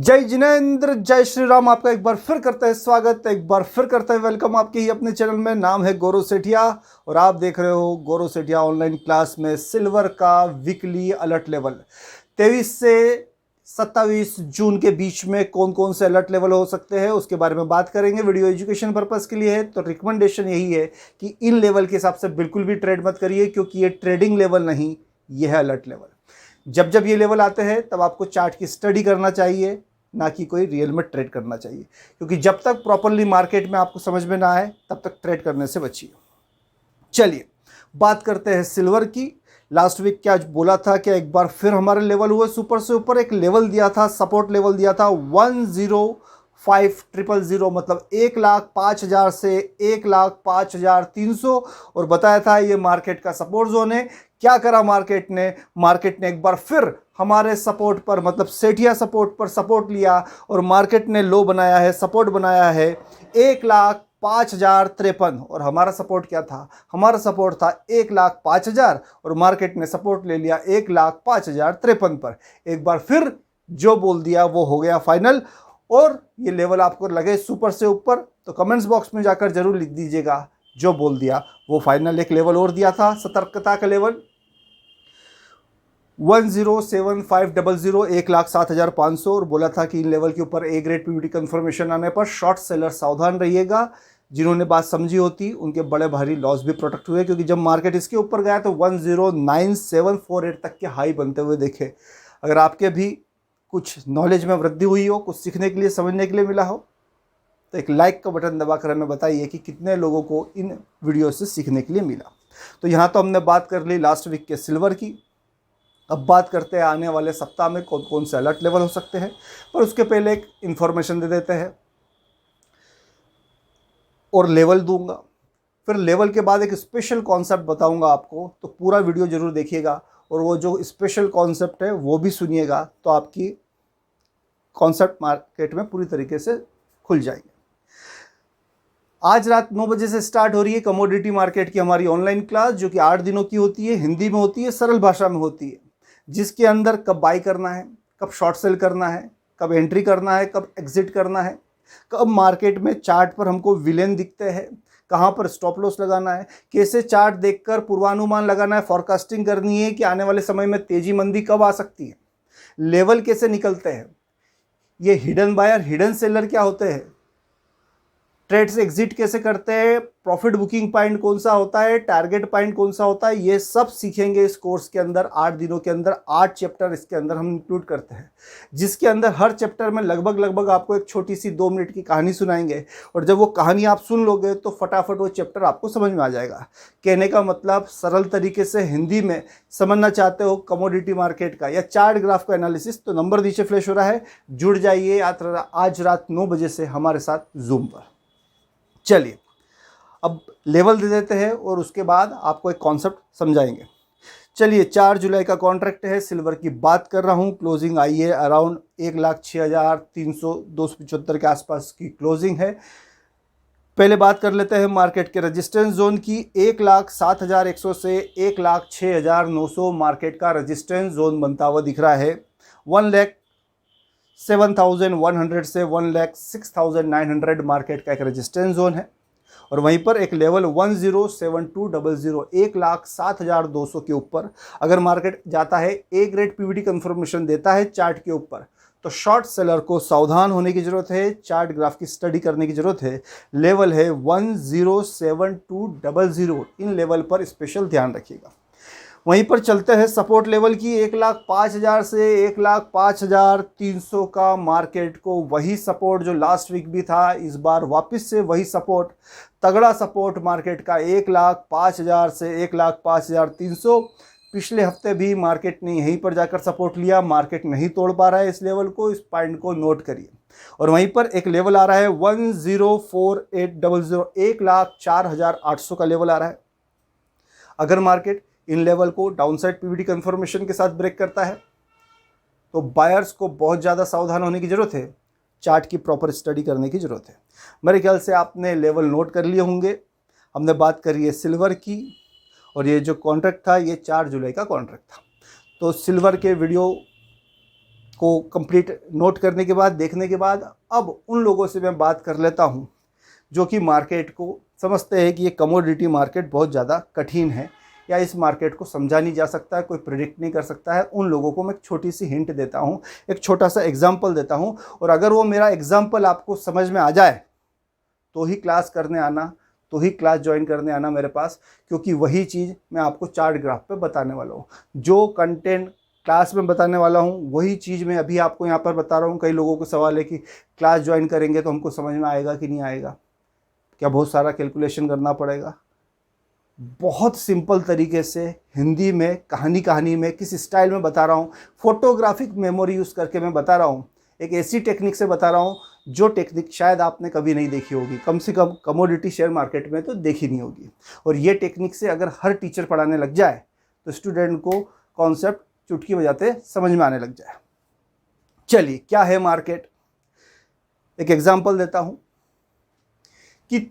जय जिनेंद्र, जय श्री राम। आपका एक बार फिर करते हैं स्वागत, एक बार फिर करते हैं वेलकम आपके ही अपने चैनल में। नाम है गौरव सेठिया और आप देख रहे हो गौरव सेठिया ऑनलाइन क्लास में सिल्वर का वीकली अलर्ट लेवल 23 से 27 जून के बीच में कौन कौन से अलर्ट लेवल हो सकते हैं उसके बारे में बात करेंगे। वीडियो एजुकेशन पर्पस के लिए है तो रिकमेंडेशन यही है कि इन लेवल के हिसाब से बिल्कुल भी ट्रेड मत करिए, क्योंकि ये ट्रेडिंग लेवल नहीं, ये है अलर्ट लेवल। जब जब ये लेवल आते हैं तब आपको चार्ट की स्टडी करना चाहिए, ना कि कोई रियल में ट्रेड करना चाहिए, क्योंकि जब तक प्रॉपरली मार्केट में आपको समझ में ना आए तब तक ट्रेड करने से बचिए। चलिए बात करते हैं सिल्वर की। लास्ट वीक क्या बोला था कि एक बार फिर हमारे लेवल हुए सुपर से ऊपर। एक लेवल दिया था, सपोर्ट लेवल दिया था 105,000, मतलब 1,05,000 से 1,05,300, और बताया था ये मार्केट का सपोर्ट जोन है। क्या करा मार्केट ने एक बार फिर हमारे सपोर्ट पर, मतलब सेठिया सपोर्ट पर सपोर्ट लिया और मार्केट ने लो बनाया है, सपोर्ट बनाया है 1,05,053। और हमारा सपोर्ट क्या था? हमारा सपोर्ट था 1,05,000 और मार्केट ने सपोर्ट ले लिया 1,05,053 पर। एक बार फिर जो बोल दिया वो हो गया फाइनल। और ये लेवल आपको लगे सुपर से ऊपर तो कमेंट्स बॉक्स में जाकर जरूर लिख दीजिएगा जो बोल दिया वो फाइनल। एक लेवल और दिया था सतर्कता का लेवल 107500, 1,07,500, और बोला था कि इन लेवल के ऊपर ए ग्रेड पीवीटी कंफर्मेशन आने पर शॉर्ट सेलर सावधान रहिएगा। जिन्होंने बात समझी होती उनके बड़े भारी लॉस भी प्रोटेक्ट हुए, क्योंकि जब मार्केट इसके ऊपर गया तो 109748 तक के हाई बनते हुए देखे। अगर आपके भी कुछ नॉलेज में वृद्धि हुई हो, कुछ सीखने के लिए, समझने के लिए मिला हो, तो एक लाइक का बटन दबाकर हमें बताइए कि कितने लोगों को इन वीडियो से सीखने के लिए मिला। तो यहाँ तो हमने बात कर ली लास्ट वीक के सिल्वर की। अब बात करते हैं आने वाले सप्ताह में कौन कौन से अलर्ट लेवल हो सकते हैं, पर उसके पहले एक इन्फॉर्मेशन दे देते हैं और लेवल दूंगा। फिर लेवल के बाद एक स्पेशल कॉन्सेप्ट बताऊंगा आपको, तो पूरा वीडियो जरूर देखिएगा और वो जो स्पेशल कॉन्सेप्ट है वो भी सुनिएगा, तो आपकी कॉन्सेप्ट मार्केट में पूरी तरीके से खुल जाएंगे। आज रात 9 बजे से स्टार्ट हो रही है कमोडिटी मार्केट की हमारी ऑनलाइन क्लास, जो कि 8 दिनों की होती है, हिंदी में होती है, सरल भाषा में होती है, जिसके अंदर कब बाई करना है, कब शॉर्ट सेल करना है, कब एंट्री करना है, कब एग्जिट करना है, कब मार्केट में चार्ट पर हमको विलेन दिखते हैं, कहाँ पर स्टॉप लॉस लगाना है, कैसे चार्ट देखकर पूर्वानुमान लगाना है, फॉरकास्टिंग करनी है कि आने वाले समय में तेजी मंदी कब आ सकती है, लेवल कैसे निकलते हैं, ये हिडन बायर हिडन सेलर क्या होते हैं, ट्रेड से एग्जिट कैसे करते हैं, प्रॉफिट बुकिंग पॉइंट कौन सा होता है, टारगेट पॉइंट कौन सा होता है, ये सब सीखेंगे इस कोर्स के अंदर। 8 दिनों के अंदर 8 चैप्टर इसके अंदर हम इंक्लूड करते हैं, जिसके अंदर हर चैप्टर में लगभग आपको एक छोटी सी 2 मिनट की कहानी सुनाएंगे। और जब वो कहानी आप सुन लोगे तो फटाफट वो चैप्टर आपको समझ में आ जाएगा। कहने का मतलब, सरल तरीके से हिंदी में समझना चाहते हो कमोडिटी मार्केट का या चार्ट ग्राफ का एनालिसिस, तो नंबर नीचे फ्लैश हो रहा है, जुड़ जाइए आज रात 9 बजे से हमारे साथ जूम पर। चलिए अब लेवल दे देते हैं और उसके बाद आपको एक कॉन्सेप्ट समझाएंगे। चलिए 4 जुलाई का कॉन्ट्रैक्ट है, सिल्वर की बात कर रहा हूँ। क्लोजिंग आई है अराउंड 1,06,300 275 के आसपास की क्लोजिंग है। पहले बात कर लेते हैं मार्केट के रेजिस्टेंस जोन की। 1,07,100 से 1,06,900 मार्केट का रेजिस्टेंस जोन बनता हुआ दिख रहा है। 1,07,100 से 1,06,900 मार्केट का एक रेजिस्टेंस जोन है। और वहीं पर एक लेवल 107200, 1,07,200 के ऊपर अगर मार्केट जाता है, ए ग्रेड पीवीटी कंफर्मेशन देता है चार्ट के ऊपर, तो शॉर्ट सेलर को सावधान होने की जरूरत है, चार्ट ग्राफ की स्टडी करने की जरूरत है। लेवल है 107200, इन लेवल पर स्पेशल ध्यान रखिएगा। वहीं पर चलते हैं सपोर्ट लेवल की। 1,05,000 से 1,05,300 का मार्केट को वही सपोर्ट जो लास्ट वीक भी था, इस बार वापस से वही सपोर्ट, तगड़ा सपोर्ट मार्केट का 1,05,000 से 1,05,300। पिछले हफ्ते भी मार्केट ने यहीं पर जाकर सपोर्ट लिया, मार्केट नहीं तोड़ पा रहा है इस लेवल को, इस पॉइंट को नोट करिए। और वहीं पर एक लेवल आ रहा है 104800, 1,04,800 का लेवल आ रहा है। अगर मार्केट इन लेवल को डाउनसाइड पीवीटी कंफर्मेशन के साथ ब्रेक करता है तो बायर्स को बहुत ज़्यादा सावधान होने की ज़रूरत है, चार्ट की प्रॉपर स्टडी करने की ज़रूरत है। मेरे ख्याल से आपने लेवल नोट कर लिए होंगे। हमने बात करी है सिल्वर की, और ये जो कॉन्ट्रैक्ट था ये 4 जुलाई का कॉन्ट्रैक्ट था। तो सिल्वर के वीडियो को कंप्लीट नोट करने के बाद, देखने के बाद, अब उन लोगों से मैं बात कर लेता हूँ जो कि मार्केट को समझते हैं कि ये कमोडिटी मार्केट बहुत ज़्यादा कठिन है या इस मार्केट को समझा नहीं जा सकता है, कोई प्रिडिक्ट नहीं कर सकता है। उन लोगों को मैं एक छोटी सी हिंट देता हूँ, एक छोटा सा एग्जाम्पल देता हूँ, और अगर वो मेरा एग्जाम्पल आपको समझ में आ जाए तो ही क्लास करने आना, तो ही क्लास ज्वाइन करने आना मेरे पास, क्योंकि वही चीज़ मैं आपको चार्ट ग्राफ पे बताने वाला हूँ। जो कंटेंट क्लास में बताने वाला हूँ वही चीज़ मैं अभी आपको यहाँ पर बता रहा हूँ। कई लोगों को सवाल है कि क्लास ज्वाइन करेंगे तो हमको समझ में आएगा कि नहीं आएगा, क्या बहुत सारा कैलकुलेशन करना पड़ेगा? बहुत सिंपल तरीके से हिंदी में कहानी में किस स्टाइल में बता रहा हूँ, फोटोग्राफिक मेमोरी यूज़ करके मैं बता रहा हूँ। एक ऐसी टेक्निक से बता रहा हूँ जो टेक्निक शायद आपने कभी नहीं देखी होगी, कम से कम कमोडिटी शेयर मार्केट में तो देखी नहीं होगी। और ये टेक्निक से अगर हर टीचर पढ़ाने लग जाए तो स्टूडेंट को कॉन्सेप्ट चुटकी बजाते समझ में आने लग जाए। चलिए, क्या है मार्केट? एक एग्जांपल देता हूँ कि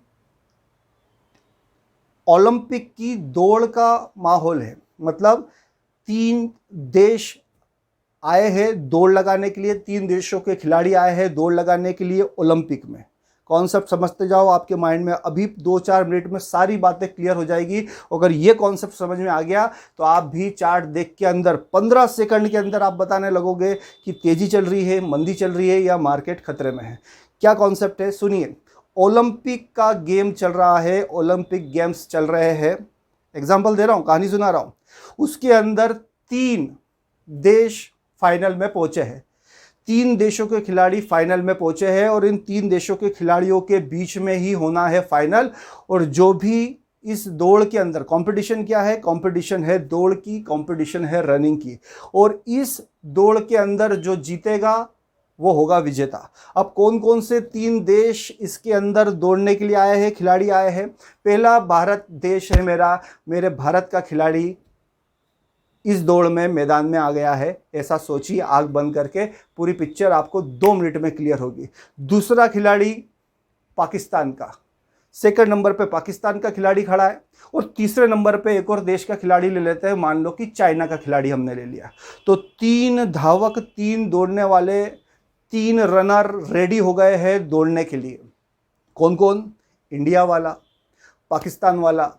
ओलंपिक की दौड़ का माहौल है, मतलब 3 देश आए हैं दौड़ लगाने के लिए, 3 देशों के खिलाड़ी आए हैं दौड़ लगाने के लिए ओलंपिक में। कॉन्सेप्ट समझते जाओ, आपके माइंड में अभी 2-4 मिनट में सारी बातें क्लियर हो जाएगी। अगर ये कॉन्सेप्ट समझ में आ गया तो आप भी चार्ट देख के अंदर 15 सेकंड के अंदर आप बताने लगोगे कि तेजी चल रही है, मंदी चल रही है या मार्केट खतरे में है। क्या कॉन्सेप्ट है सुनिए। ओलंपिक का गेम चल रहा है, ओलंपिक गेम्स चल रहे हैं, एग्जाम्पल दे रहा हूँ, कहानी सुना रहा हूँ। उसके अंदर 3 देश फाइनल में पहुंचे हैं, 3 देशों के खिलाड़ी फाइनल में पहुंचे हैं और इन 3 देशों के खिलाड़ियों के बीच में ही होना है फाइनल। और जो भी इस दौड़ के अंदर कंपटीशन क्या है, कंपटीशन है दौड़ की, कंपटीशन है रनिंग की, और इस दौड़ के अंदर जो जीतेगा वो होगा विजेता। अब कौन कौन से 3 देश इसके अंदर दौड़ने के लिए आए हैं, खिलाड़ी आए हैं? पहला भारत देश है मेरे भारत का खिलाड़ी इस दौड़ में मैदान में आ गया है, ऐसा सोचिए, आंख बंद करके। पूरी पिक्चर आपको 2 मिनट में क्लियर होगी। दूसरा खिलाड़ी पाकिस्तान का, सेकंड नंबर पे पाकिस्तान का खिलाड़ी खड़ा है, और तीसरे नंबर पे एक और देश का खिलाड़ी ले लेते हैं, मान लो कि चाइना का खिलाड़ी हमने ले लिया। तो 3 धावक, 3 दौड़ने वाले, 3 रनर रेडी हो गए हैं दौड़ने के लिए। कौन कौन? इंडिया वाला, पाकिस्तान वाला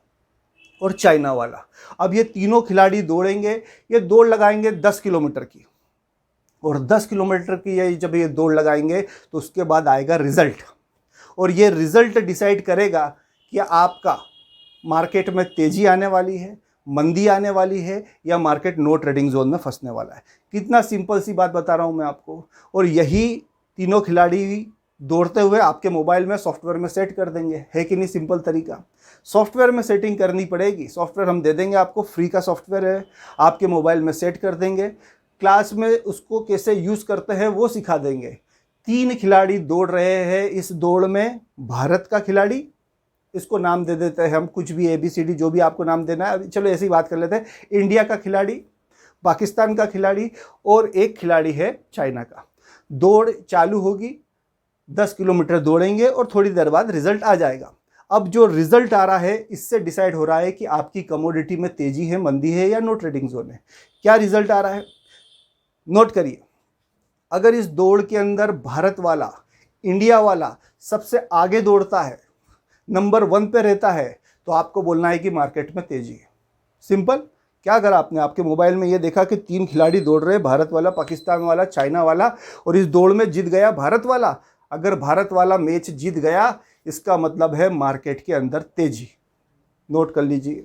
और चाइना वाला। अब ये तीनों खिलाड़ी दौड़ेंगे, ये दौड़ लगाएंगे 10 किलोमीटर की, और 10 किलोमीटर की ये जब ये दौड़ लगाएंगे तो उसके बाद आएगा रिजल्ट, और ये रिजल्ट डिसाइड करेगा कि आपका मार्केट में तेजी आने वाली है, मंदी आने वाली है, या मार्केट नो ट्रेडिंग जोन में फंसने वाला है। कितना सिंपल सी बात बता रहा हूँ मैं आपको। और यही तीनों खिलाड़ी दौड़ते हुए आपके मोबाइल में सॉफ्टवेयर में सेट कर देंगे। है कि नहीं सिंपल तरीका? सॉफ्टवेयर में सेटिंग करनी पड़ेगी, सॉफ्टवेयर हम दे देंगे आपको, फ्री का सॉफ्टवेयर है, आपके मोबाइल में सेट कर देंगे। क्लास में उसको कैसे यूज़ करते हैं वो सिखा देंगे। 3 खिलाड़ी दौड़ रहे हैं इस दौड़ में। भारत का खिलाड़ी, इसको नाम दे देते हैं हम कुछ भी, ABCD जो भी आपको नाम देना है, चलो ऐसी बात कर लेते हैं। इंडिया का खिलाड़ी, पाकिस्तान का खिलाड़ी और एक खिलाड़ी है चाइना का। दौड़ चालू होगी, 10 किलोमीटर दौड़ेंगे और थोड़ी देर बाद रिजल्ट आ जाएगा। अब जो रिजल्ट आ रहा है इससे डिसाइड हो रहा है कि आपकी कमोडिटी में तेजी है, मंदी है या नो ट्रेडिंग जोन है। क्या रिजल्ट आ रहा है नोट करिए। अगर इस दौड़ के अंदर भारत वाला, इंडिया वाला सबसे आगे दौड़ता है, नंबर 1 पे रहता है, तो आपको बोलना है कि मार्केट में तेजी है। सिंपल। क्या अगर आपने आपके मोबाइल में ये देखा कि 3 खिलाड़ी दौड़ रहे हैं, भारत वाला, पाकिस्तान वाला, चाइना वाला, और इस दौड़ में जीत गया भारत वाला। अगर भारत वाला मैच जीत गया इसका मतलब है मार्केट के अंदर तेजी। नोट कर लीजिए।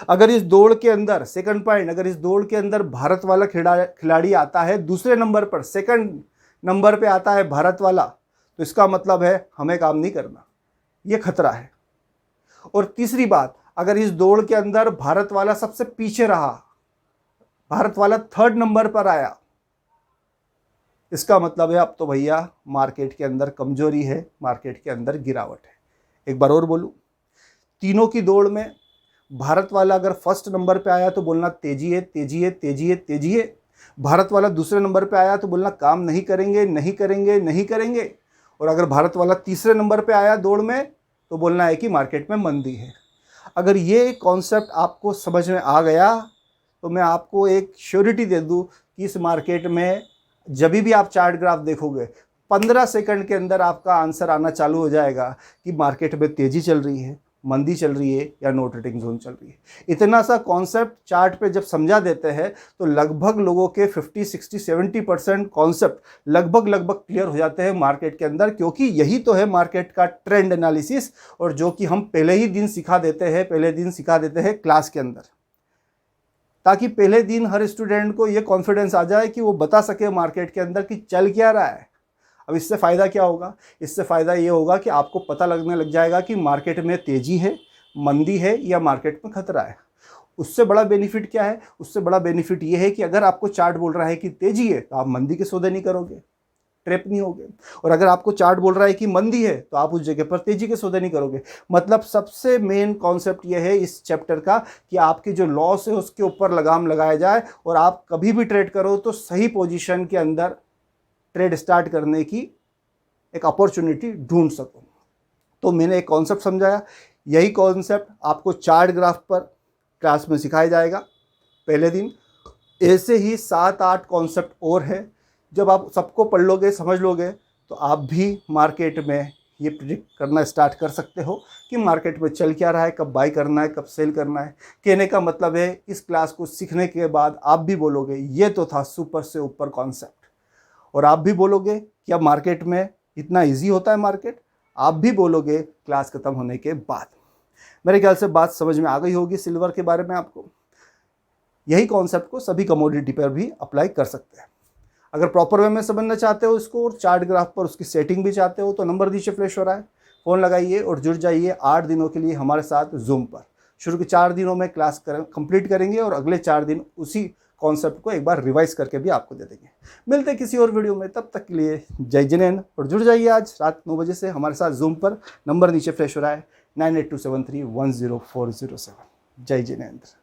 अगर इस दौड़ के अंदर, सेकंड पॉइंट, अगर इस दौड़ के अंदर भारत वाला खिलाड़ी आता है दूसरे नंबर पर, सेकंड नंबर पे आता है भारत वाला, तो इसका मतलब है हमें काम नहीं करना, ये खतरा है। और तीसरी बात, अगर इस दौड़ के अंदर भारत वाला सबसे पीछे रहा, भारत वाला 3rd नंबर पर आया, इसका मतलब है अब तो भैया मार्केट के अंदर कमजोरी है, मार्केट के अंदर गिरावट है। एक बार और बोलूं, तीनों की दौड़ में भारत वाला अगर 1st नंबर पे आया तो बोलना तेजी है, तेजी है, तेजी है, तेजी है। भारत वाला दूसरे नंबर पे आया तो बोलना काम नहीं करेंगे, नहीं करेंगे, नहीं करेंगे। और अगर भारत वाला तीसरे नंबर पे आया दौड़ में तो बोलना है कि मार्केट में मंदी है। अगर ये कॉन्सेप्ट आपको समझ में आ गया तो मैं आपको एक श्योरिटी दे दूं कि इस मार्केट में जब भी आप चार्ट ग्राफ देखोगे 15 सेकंड के अंदर आपका आंसर आना चालू हो जाएगा कि मार्केट में तेजी चल रही है, मंदी चल रही है या नो ट्रेडिंग जोन चल रही है। इतना सा कॉन्सेप्ट चार्ट पे जब समझा देते हैं तो लगभग लोगों के 50, 60, 70% कॉन्सेप्ट लगभग क्लियर हो जाते हैं मार्केट के अंदर, क्योंकि यही तो है मार्केट का ट्रेंड एनालिसिस, और जो कि हम पहले दिन सिखा देते हैं क्लास के अंदर, ताकि पहले दिन हर स्टूडेंट को ये कॉन्फिडेंस आ जाए कि वो बता सके मार्केट के अंदर कि चल क्या रहा है। अब इससे फ़ायदा क्या होगा? इससे फ़ायदा ये होगा कि आपको पता लगने लग जाएगा कि मार्केट में तेज़ी है, मंदी है या मार्केट में खतरा है। उससे बड़ा बेनिफिट क्या है? उससे बड़ा बेनिफिट ये है कि अगर आपको चार्ट बोल रहा है कि तेज़ी है तो आप मंदी के सौदे नहीं करोगे, ट्रैप नहीं होगे। और अगर आपको चार्ट बोल रहा है कि मंदी है तो आप उस जगह पर तेजी के सौदे नहीं करोगे। मतलब सबसे मेन कॉन्सेप्ट यह है इस चैप्टर का कि आपकी जो लॉस है उसके ऊपर लगाम लगाया जाए और आप कभी भी ट्रेड करो तो सही पोजीशन के अंदर ट्रेड स्टार्ट करने की एक अपॉर्चुनिटी ढूंढ सको। तो मैंने एक कॉन्सेप्ट समझाया, यही कॉन्सेप्ट आपको चार्ट ग्राफ पर क्लास में सिखाया जाएगा पहले दिन। ऐसे ही 7-8 कॉन्सेप्ट और है, जब आप सबको पढ़ लोगे, समझ लोगे, तो आप भी मार्केट में ये प्रिडिक्ट करना स्टार्ट कर सकते हो कि मार्केट में चल क्या रहा है, कब बाई करना है, कब सेल करना है। कहने का मतलब है इस क्लास को सीखने के बाद आप भी बोलोगे ये तो था सुपर से ऊपर कॉन्सेप्ट, और आप भी बोलोगे क्या मार्केट में इतना ईजी होता है मार्केट, आप भी बोलोगे क्लास खत्म होने के बाद। मेरे ख्याल से बात समझ में आ गई होगी सिल्वर के बारे में आपको। यही कॉन्सेप्ट को सभी कमोडिटी पर भी अप्लाई कर सकते हैं। अगर प्रॉपर वे में समझना चाहते हो इसको और चार्ट ग्राफ पर उसकी सेटिंग भी चाहते हो तो नंबर नीचे फ्लैश हो रहा है, फ़ोन लगाइए और जुड़ जाइए 8 दिनों के लिए हमारे साथ जूम पर। शुरू के 4 दिनों में क्लास कंप्लीट करेंगे और अगले 4 दिन उसी कॉन्सेप्ट को एक बार रिवाइज करके भी आपको दे देंगे। मिलते हैं किसी और वीडियो में, तब तक के लिए जय जिनेंद्र, और जुड़ जाइए आज रात 9 बजे से हमारे साथ जूम पर। नंबर नीचे फ्लैश हो रहा है 9827310407। जय जिनेंद्र।